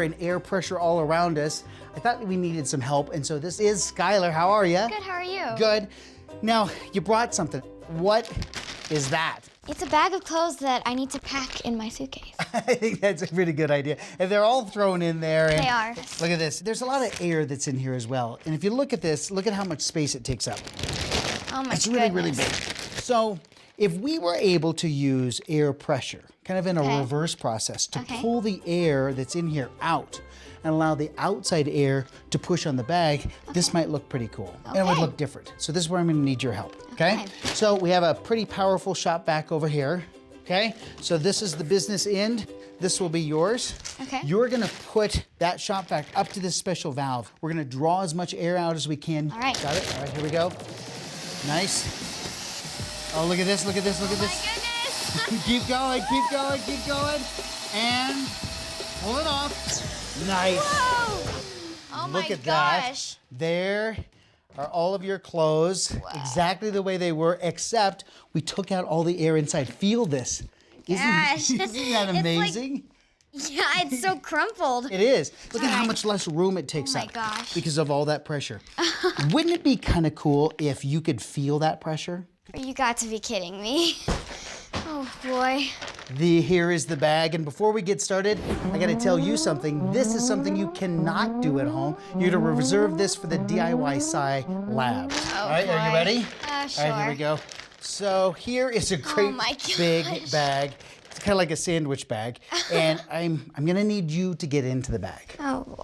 and air pressure all around us. I thought we needed some help, and so this is Skylar. How are you? Good, how are you? Good. Now, you brought something. What is that? It's a bag of clothes that I need to pack in my suitcase. I think that's a pretty good idea. And they're all thrown in there. And They are. Look at this. There's a lot of air that's in here as well. And if you look at this, look at how much space it takes up. Oh my It's really, really goodness. big. So if we were able to use air pressure, kind of in a reverse process, to pull the air that's in here out and allow the outside air to push on the bag, this might look pretty cool. And it would look different. So this is where I'm gonna need your help, okay? So we have a pretty powerful shop vac over here, okay? So this is the business end. This will be yours. Okay. You're gonna put that shop vac up to this special valve. We're gonna draw as much air out as we can. All right. Got it? All right, here we go. Nice. Oh, look at this, look at this, look at this. My goodness. Keep going, keep going, keep going. And pull it off. Nice. Whoa. Oh Look my at that. gosh. There are all of your clothes, exactly the way they were, except we took out all the air inside. Feel this. Gosh. Isn't that It's like- amazing? Yeah, it's so crumpled. It is. Look at how Alright. much less room it takes Oh my up gosh. because of all that pressure. Wouldn't it be kind of cool if you could feel that pressure? You got to be kidding me. Oh boy. Here is the bag, and before we get started, I gotta tell you something. This is something you cannot do at home. You're to reserve this for the DIY Sci Lab. All right, are you boy. ready? Sure. All right, here we go. So here is a great my big gosh. bag. It's kind of like a sandwich bag, and I'm gonna need you to get into the bag. Oh boy.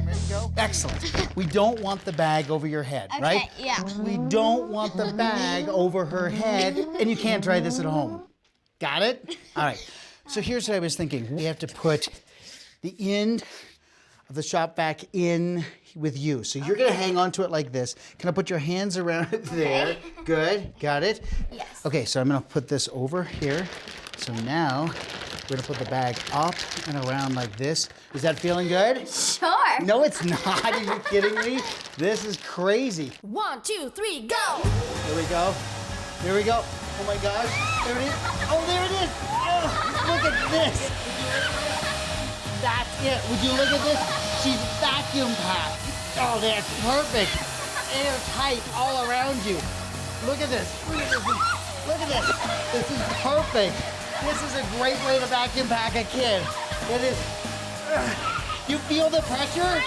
Ready to go? Excellent. We don't want the bag over your head, right? yeah. We don't want the bag over her head, and you can't try this at home. Got it? All right. So here's what I was thinking. We have to put the end of the shop vac in with you. So you're gonna hang on to it like this. Can I put your hands around it there? Good. Got it? Yes. Okay, so I'm gonna put this over here. So now we're gonna put the bag up and around like this. Is that feeling good? Sure. No, it's not. Are you kidding me? This is crazy. 1, 2, 3, go! Here we go. Here we go. Oh my gosh. There it is. Oh, there it is. Oh, look at this. That's it. Would you look at this? She's vacuum packed. Oh, that's perfect. Airtight all around you. Look at this. Look at this. Look at this. This is perfect. This is a great way to vacuum pack a kid. It is. You feel the pressure?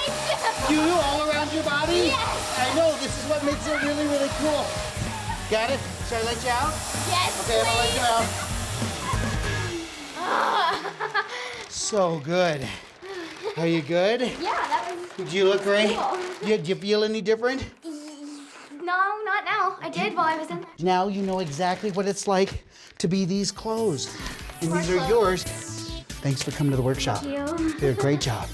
You all around your body? Yes. I know. This is what makes it really, really cool. Got it? Should I let you out? Yes, Okay, I'm gonna let you out. So good. Are you good? Yeah, that was... Do you look great? Cool. Do you feel any different? No, not now. I did while I was in there. Now you know exactly what it's like to be these clothes. And these are clothes. yours. Thanks for coming to the workshop. Thank you. You did a great job.